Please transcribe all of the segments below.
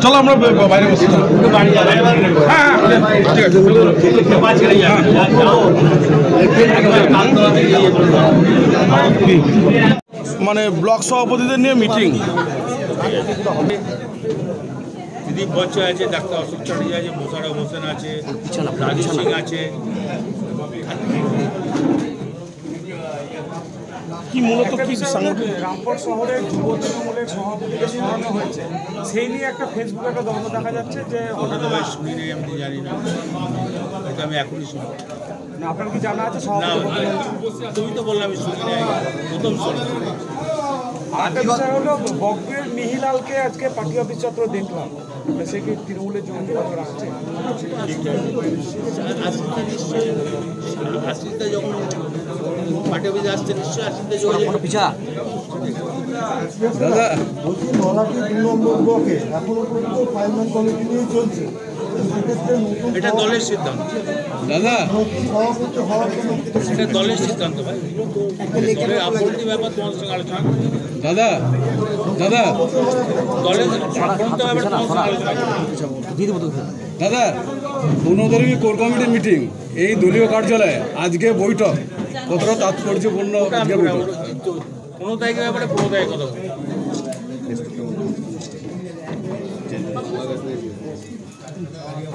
চলো আমরা বাইরে বসি। মানে ব্লক সভাপতিদের নিয়ে মিটিং। দিলীপ ভট্টাচার্য আছে, ডাক্তার অশোক চ্যাটার্জি আছে, মোশাররফ হোসেন আছে, রাজু সিং আছে। কি মূলত কি রামপুর শহরে যুব তৃণমূলের সভাপতিকে সরানো হয়েছে, সেই নিয়ে একটা ফেসবুকে একটা দ্বন্দ্ব দেখা যাচ্ছে যে ওটা তো ভাই শুনি নেই, আমি জানি না, এটা আমি এখনই শুনি। না, আপনার কি জানা আছে? না, তুমি তো বললে আমি শুনি নাই, প্রথম শুনি। আরেকটা বিষয় হলো, বকবীর মিহিলালকে আজকে পার্টি অফিস চত্বর দেখলাম, সে কি তৃণমূলের জঙ্গি বাজার আসছে? আশিসদা যখন পার্টি অফিসে আসছে, নিশ্চয়ই আশিসদা যোগাযোগ পিছা। দাদা বলছি, নলাটি 2 নম্বর ব্লকে এখনো পর্যন্ত ফাইনাল কমিটি নিয়ে চলছে, এটা দলের সিদ্ধান্ত। দাদা এটা দলের সিদ্ধান্ত ভাই, দলের আপত্তি ব্যাপার তোমার সঙ্গে আলোচনা। দাদা দাদা দলের আপত্তি ব্যাপার তোমার সঙ্গে আলোচনা। দাদা 15 কোর কমিটির মিটিং, এই দলীয় কার্যালয়ে আজকে বৈঠক, কতটা তাৎপর্যপূর্ণ? 15 তারিখের ব্যাপারে 15 তারিখে কথা বলবো।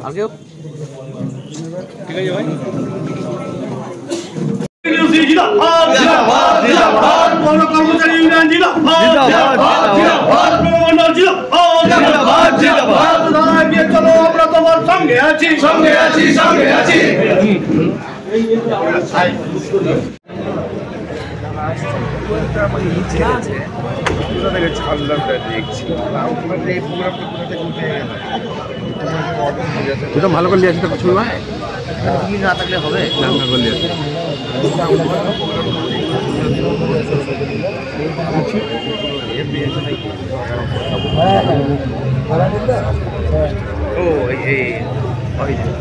আগে ঠিক আছে ভাই। কর্মচারী ইউনিয়ন চলো, আমরা তোমার সঙ্গে আছি, সঙ্গে আছি, সঙ্গে আছি। ভালো করে লিয়ে আসতে ছবি ভাই, তুমি না থাকলে হবে ভালো করে লিয়ে আসতে।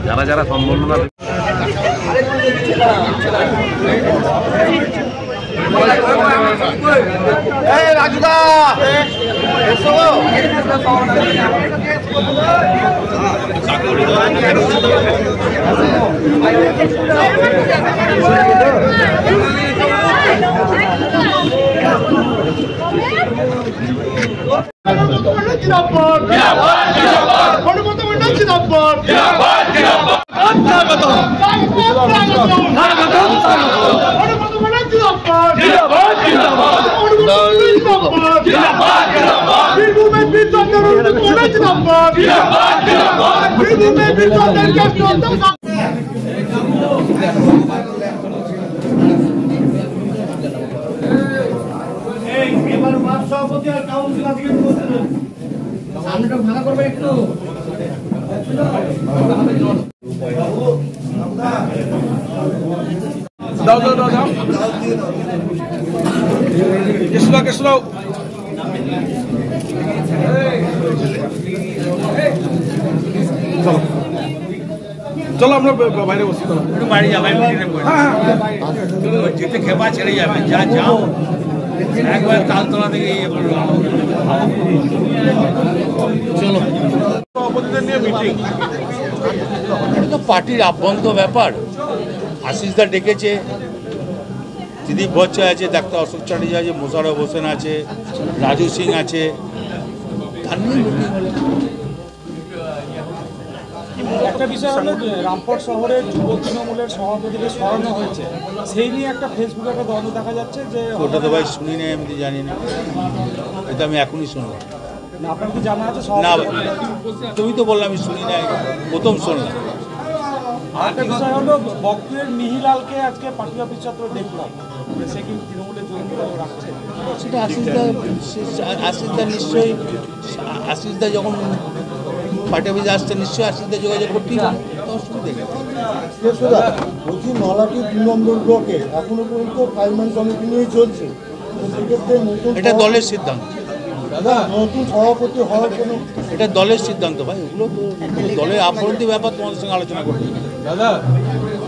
যারা যারা সম্বর্ধনা রাজুদা সভাপতি আর কাউন্সিল আজকে সামনেটা ভাঙা করবে একটু। দাও দাও দাও দাও, কেসলাও কেসলাও। চলো আমরা বাইরে বসি। একটু বাড়ি যাবে, যেতে খেপা ছেড়ে যাবে, যা যাও একবার তালতলা থেকে ইয়ে করবে। চলো, সভাপতিদের নিয়ে মিটিং। এটা তো পার্টির আভ্যন্তর ব্যাপার। আশিসদা ডেকেছে, দিলীপ ভট্টাচার্য আছে, ডাক্তার অশোক চ্যাটার্জি আছে, মোশাররফ হোসেন আছে, রাজু সিং আছে, তার নিয়ে মিটিং হলো। একটা বিষয় হলো, রামপুর শহরে যুব তৃণমূলের সভাপতিকে সরানো হয়েছে, সেই নিয়ে একটা ফেসবুকে একটা দ্বন্দ্ব দেখা যাচ্ছে যে ওটা তো ভাই শুনি নেই, আমি জানি না, এটা আমি এখনই শুনবো। না, আপনার কি জানা আছে? না, তুমি তো বললে আমি শুনি নাই, প্রথম শুনলাম। আরেকটা বিষয় হলো, বকবীর মিহিলালকে আজকে পার্টি অফিস চত্বর দেখলাম, সে কি তৃণমূলের জঙ্গি বাজার আসছে? সেটা আশিসদা নিশ্চয়ই, আশিসদা যখন পার্টি অফিসে আসছে, নিশ্চয়ই আশিসদা যোগাযোগ করতেই হবে, অসুবিধা নেই। বলছি, নলাটি 2 নম্বর ব্লকে এখনো পর্যন্ত ফাইনাল কমিটি নিয়ে চলছে, এটা দলের সিদ্ধান্ত। নতুন সভাপতি হওয়ার কোনো এটা দলের সিদ্ধান্ত ভাই, ওগুলো তো দলের আভ্যন্তরীণ ব্যাপার, তোমাদের সঙ্গে আলোচনা করবে।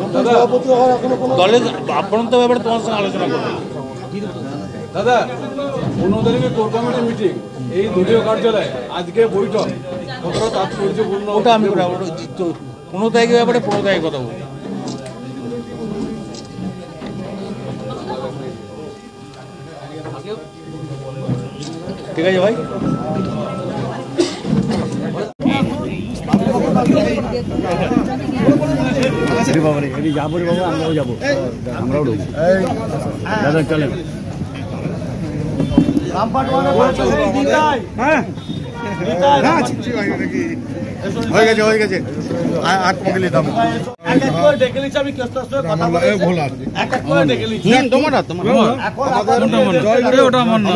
নতুন সভাপতি হওয়ার এখনো কোনো দলের আভ্যন্তরীণ ব্যাপারে তোমার সঙ্গে আলোচনা করবে। দাদা 15 তারিখে কোর কমিটি মিটিং, এই দলীয় কার্যালয়ে আজকে বৈঠক, কতটা তাৎপর্যপূর্ণ? ওটা আমি 15 তারিখের ব্যাপারে 15 তারিখে কথা বলবো। ঠিক আছে ভাই। যাবো রে বাবা, আমরাও যাবো, আমরাও ঢুকবো দাদা, চলেন। হয়ে গেছে আর তোমাকে নিতাম এক এক করে ডেকে নিচ্ছি আমি, কেষ্ট করে কথা বলে এক এক করে ডেকে নিচ্ছি। তোমার ওটা আমার না,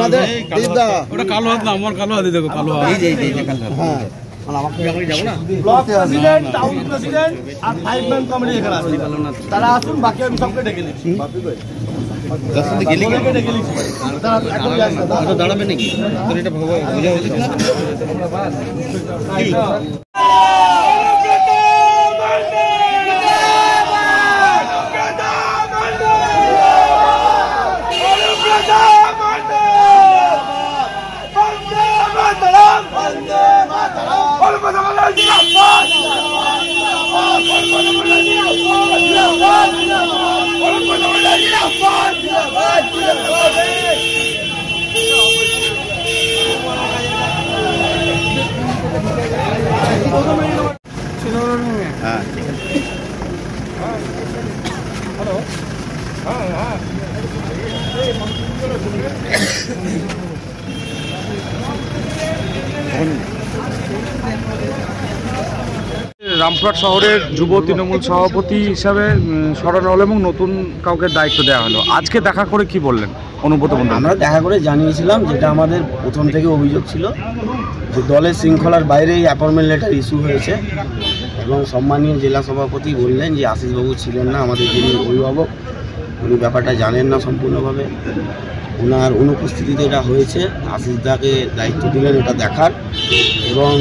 ওটা কালো হাত না, আমার কালো হাত, দেখো কালো হাত। হ্যাঁ, ব্লক প্রেসিডেন্ট, টাউন প্রেসিডেন্ট আর 5 ম্যান কমিটি এখানে আসছে, তারা আসুন, বাকি আমি সবকে ডেকে নিচ্ছি। দাঁড়াবে নাকি? এটা বোঝা উচিত না। রামপুরহাট শহরের যুব তৃণমূল সভাপতি হিসাবে সরানো হলো এবং নতুন কাউকে দায়িত্ব দেওয়া হলো। আজকে দেখা করে কি বললেন অনুব্রত মণ্ডল? আমরা দেখা করে জানিয়েছিলাম, যেটা আমাদের প্রথম থেকে অভিযোগ ছিল, যে দলের শৃঙ্খলার বাইরেই অ্যাপয়েন্টমেন্ট লেটার ইস্যু হয়েছে এবং সম্মানীয় জেলা সভাপতি বললেন যে আশিসবাবু ছিলেন না, আমাদের যিনি অভিভাবক, উনি ব্যাপারটা জানেন না সম্পূর্ণভাবে, ওনার অনুপস্থিতিতে এটা হয়েছে। আশিসদাকে দায়িত্ব দিলেন এটা দেখার, এবং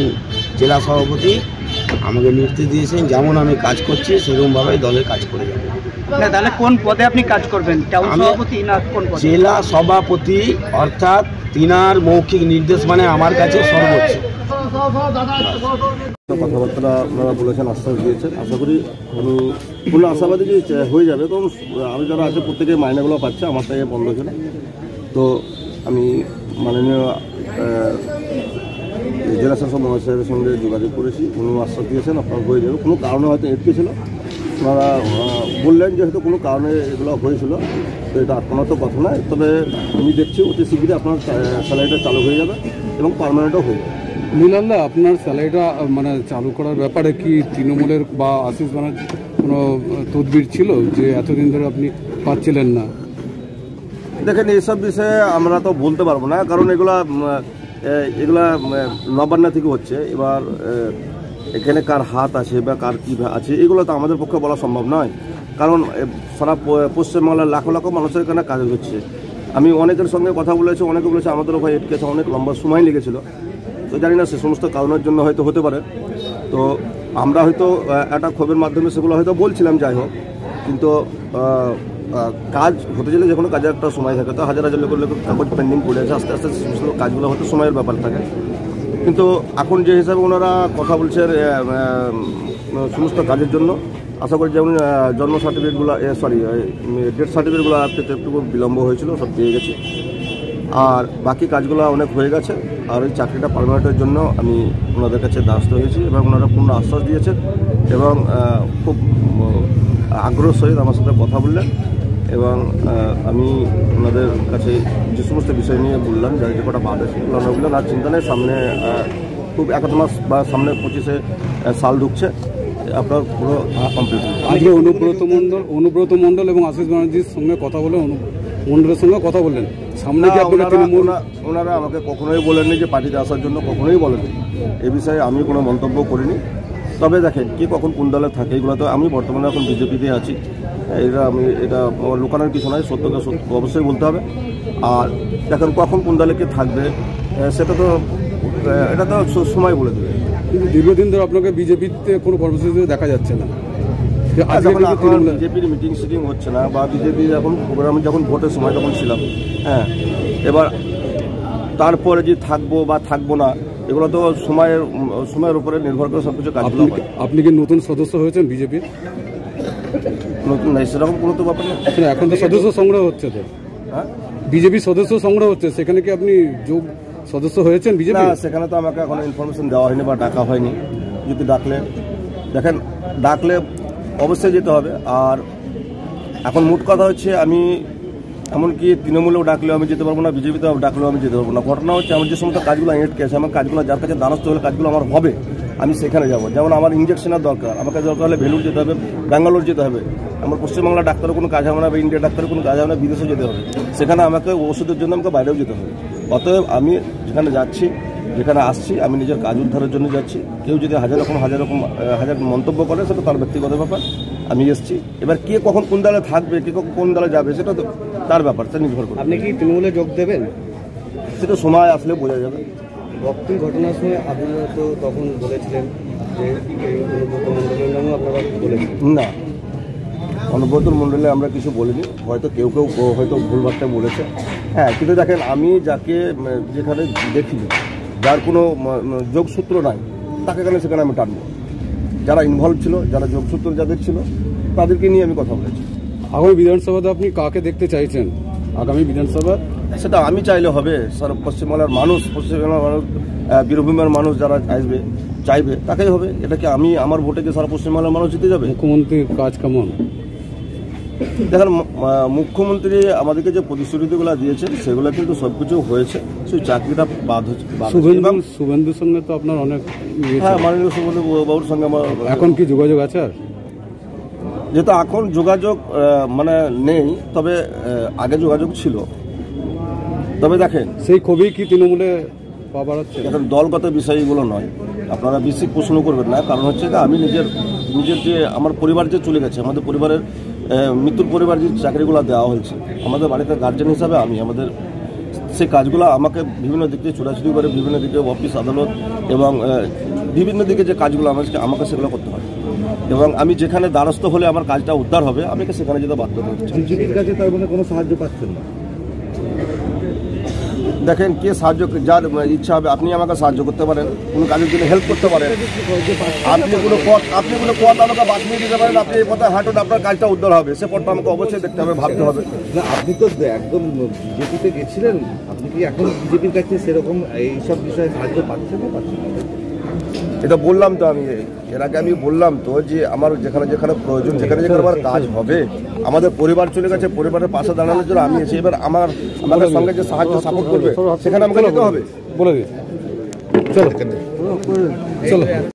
জেলা সভাপতি আমাকে নির্দেশ দিয়েছেন যেমন আমি কাজ করছি সেরকমভাবেই দলের কাজ করে যাবো। তাহলে কোন পদে আপনি কাজ করবেন, টাউন সভাপতি না কোন পদে? জেলা সভাপতি, অর্থাৎ তিনার মৌখিক নির্দেশ মানে আমার কাছে সর্বোচ্চ। কথাবার্তা আপনারা বলেছেন, আশ্বাস দিয়েছেন, আশা করি আমি পূর্ণ আশাবাদী যে হয়ে যাবে, কারণ আমি যারা আছে প্রত্যেকে মাইনেগুলো পাচ্ছে, আমার থেকে বন্ধ ছিল। তো আমি মাননীয় জেলা শাসক মহাশয়ের সঙ্গে যোগাযোগ করেছি, উনি আশ্বাস দিয়েছেন আপনার হয়ে যাবে। কোনো কারণে হয়তো এটকে ছিল, ওনারা বললেন যে হয়তো কোনো কারণে এগুলো হয়েছিল, তো এটা আত্মনত কথা নয়। তবে আমি দেখছি অতি শীঘ্রই আপনার স্যালারিটা চালু হয়ে যাবে এবং পার্মানেন্টও হয়ে যাবে। মিলানদা, আপনার স্যালারিটা মানে চালু করার ব্যাপারে কি তৃণমূলের বা আশিস ব্যানার্জির কোনো তদবির ছিল যে এতদিন ধরে আপনি পাচ্ছিলেন না? দেখেন, এইসব বিষয়ে আমরা তো বলতে পারবো না, কারণ এগুলা নবান্ন থেকে হচ্ছে। এবার এখানে কার হাত আছে বা কার কী আছে এগুলো তো আমাদের পক্ষে বলা সম্ভব নয়, কারণ সারা পশ্চিমবাংলার লাখো লাখো মানুষের এখানে কাজ হচ্ছে। আমি অনেকের সঙ্গে কথা বলেছি, অনেকে বলেছে আমাদেরও ভাই এটকেছে, অনেক লম্বা সময় লেগেছিল। তো জানি না সে সমস্ত কারণের জন্য হয়তো হতে পারে। তো আমরা হয়তো একটা ক্ষোভের মাধ্যমে সেগুলো হয়তো বলছিলাম, যাই হোক, কিন্তু কাজ হতে গেলে যে কোনো কাজের একটা সময় থাকে, তো হাজার হাজার লোকের কাগজ পেন্ডিং পড়ে আছে, আস্তে আস্তে সমস্ত কাজগুলো হয়তো সময়ের ব্যাপার থাকে। কিন্তু এখন যে হিসাবে ওনারা কথা বলছেন সমস্ত কাজের জন্য, আশা করি যেমন জন্ম সার্টিফিকেটগুলো ডেথ সার্টিফিকেটগুলো পেতে একটু বিলম্ব হয়েছিল, সব পেয়ে গেছে। আর বাকি কাজগুলো অনেক হয়ে গেছে। আর ওই চাকরিটা পার্মানেন্টের জন্য আমি ওনাদের কাছে দ্বারস্থ হয়েছি এবং ওনারা পূর্ণ আশ্বাস দিয়েছেন এবং খুব আগ্রহ সহিত আমার সাথে কথা বললেন। এবং আমি ওনাদের কাছে যে সমস্ত বিষয় নিয়ে বললাম, যার যে কটা বাদ আছে ওনারা বললেন আর চিন্তা নেই, সামনে খুব 1 মাস বা সামনে 25 সাল ঢুকছে, আপনার পুরো কমপ্লিট। আজকে অনুব্রত মণ্ডল এবং আশিস ব্যানার্জির সঙ্গে কথা বলে মণ্ডলের সঙ্গে কথা বললেন, সামনে কি ওনারা আমাকে কখনোই বলেননি যে পার্টিতে আসার জন্য, কখনোই বলেনি। এ বিষয়ে আমি কোনো মন্তব্য করিনি। তবে দেখেন, কে কখন কোন দলে থাকে এগুলো তো, আমি বর্তমানে এখন বিজেপিতে আছি, এটা লুকানোর কিছু নয়, সত্যকে সত্য অবশ্যই বলতে হবে। আর দেখেন, কখন কোন দলে কে থাকবে সেটা তো এটা তো সময় বলে দেবে। কিন্তু দীর্ঘদিন ধরে আপনাকে বিজেপিতে কোনো কর্মসূচিতে দেখা যাচ্ছে না। বিজেপির মিটিং সিটিং হচ্ছে না, বা বিজেপি এখন প্রোগ্রামে যখন ভোটের সময় তখন ছিলাম। হ্যাঁ, এবার তারপরে যে থাকবো বা থাকবো না এগুলো তো সময়ের উপরে নির্ভর করে সব কিছু কাজগুলো হয়। আপনি কি নতুন সদস্য হয়েছেন বিজেপির? নতুন নাই, সেরকম কোনো তো ব্যাপার নেই। এখন তো সদস্য সংগ্রহ হচ্ছে, তো হ্যাঁ বিজেপির সদস্য সংগ্রহ হচ্ছে, সেখানে কি আপনি সদস্য হয়েছেন বিজেপি? না, সেখানে তো আমাকে এখন ইনফরমেশন দেওয়া হয়নি বা ডাকা হয়নি। যদি ডাকলে অবশ্যই যেতে হবে। আর এখন মোট কথা হচ্ছে, আমি এমনকি তৃণমূলেও ডাকলেও আমি যেতে পারবো না, বিজেপিতেও ডাকলেও আমি যেতে পারবো না। ঘটনা হচ্ছে, আমার যে সমস্ত কাজগুলো আটকে আছে, আমার কাজগুলো যার কাছে দ্বারস্থ হলে কাজগুলো আমার হবে, আমি সেখানে যাব। যেমন আমার ইঞ্জেকশনের দরকার, আমাকে দরকার হলে ভেলুর যেতে হবে, ব্যাঙ্গালোর যেতে হবে। আমার পশ্চিমবাংলা ডাক্তারের কোনো কাজ হবে না, বা ইন্ডিয়া ডাক্তারের কোনো কাজ হবে না, বিদেশে যেতে হবে। সেখানে আমাকে ওষুধের জন্য আমাকে বাইরেও যেতে হবে। অতএব আমি যেখানে যাচ্ছি, যেখানে আসছি, আমি নিজের কাজ উদ্ধারের জন্য যাচ্ছি। কেউ যদি হাজার মন্তব্য করে, সেটা তার ব্যক্তিগত ব্যাপার। আমি এসেছি, এবার কে কখন কোন দলে থাকবে, কে কখন কোন দলে যাবে, সেটা তো তার ব্যাপার, তা নির্ভর করে। আপনি কি তৃণমূলে যোগ দেবেন? সেটা সময় আসলে বোঝা যাবে। রক্তের ঘটনার সময় আপনারা তো তখন বলেছিলেন যে অনুব্রত মণ্ডলের নামও আপনারা বলেছেন। না, অনুব্রত মণ্ডলে আমরা কিছু বলিনি, হয়তো কেউ হয়তো ভুলভাট্টা বলেছে। হ্যাঁ, কিন্তু দেখেন, আমি যাকে যেখানে দেখিনি, যার কোনো যোগসূত্র নাই, তাকে সেখানে আমি টানবো। যারা ইনভলভ ছিল, যারা যোগসূত্র যাদের ছিল, তাদেরকে নিয়ে আমি কথা বলেছি। আগামী বিধানসভাতে আপনি কাকে দেখতে চাইছেন? আগামী বিধানসভা সেটা আমি চাইলে হবে? পশ্চিমবাংলার মানুষ, বীরভূমের মানুষ যারা চাইবে তাকেই হবে। এটা কি আমি আমার ভোটে কি সারা পশ্চিমবাংলার মানুষ জিতে যাবে? মুখ্যমন্ত্রীর কাজ কেমন? দেখেন, মুখ্যমন্ত্রী আমাদেরকে যে প্রতিশ্রুতিগুলো দিয়েছেন, সেগুলো কিন্তু সবকিছু হয়েছে। সেই চাকরিটা বাদ হচ্ছে। শুভেন্দুর সঙ্গে তো আপনার অনেক, হ্যাঁ, মাননীয় শুভেন্দু বাবুর সঙ্গে আমার এখন কি যোগাযোগ আছে? আর যেহেতু এখন যোগাযোগ নেই, তবে আগে যোগাযোগ ছিল। তবে দেখেন, সেই ক্ষোভেই কি তৃণমূলে পাওয়া যাচ্ছে? এখন দলগত বিষয়গুলো নয়, আপনারা বেশি প্রশ্ন করবেন না। কারণ হচ্ছে যে, আমি নিজের যে আমার পরিবার যে চলে গেছে, আমাদের পরিবারের মৃত্যুর পরিবার যে চাকরিগুলো দেওয়া হয়েছে, আমাদের বাড়িতে গার্জেন হিসাবে আমাদের সেই কাজগুলো আমাকে বিভিন্ন দিক দিয়ে ছোটাছুটি করে, বিভিন্ন দিকে অফিস আদালত এবং বিভিন্ন দিকে যে কাজগুলো আমাকে সেগুলো করতে হয়। এবং আমি যেখানে দ্বারস্থ হলে আমার কাজটা উদ্ধার হবে, আমাকে সেখানে যেতে বাধ্য হচ্ছে। বিজেপির কাছে তার মানে কোনো সাহায্য পাচ্ছেন না? দেখেন, কে সাহায্য, যার ইচ্ছা হবে, আপনি আমাকে সাহায্য করতে পারেন, কোনো কাজের জন্য হেল্প করতে পারেন। আপনি কোনো পথ আমাকে বাতমিয়ে দিতে পারেন, আপনি এই পথে হাঁটুন, আপনার কাজটা উদ্ধার হবে। সে পথটা আমাকে অবশ্যই দেখতে হবে, ভাবতে হবে। না, আপনি তো একদম বিজেপিতে গেছিলেন, আপনি কি এখন বিজেপির কাছে সেরকম এইসব বিষয়ে সাহায্য পাচ্ছেন না? এটা বললাম তো, আমি এর আগে বললাম তো, যে আমার যেখানে প্রয়োজন, যেখানে আমার কাজ হবে, আমাদের পরিবার চলে গেছে, পরিবারের পাশে দাঁড়ানোর জন্য আমি এসে, এবার আমাদের সঙ্গে যে সাপোর্ট করবে, সেখানে আমাকে যেতে হবে। বলে দিই, চলো।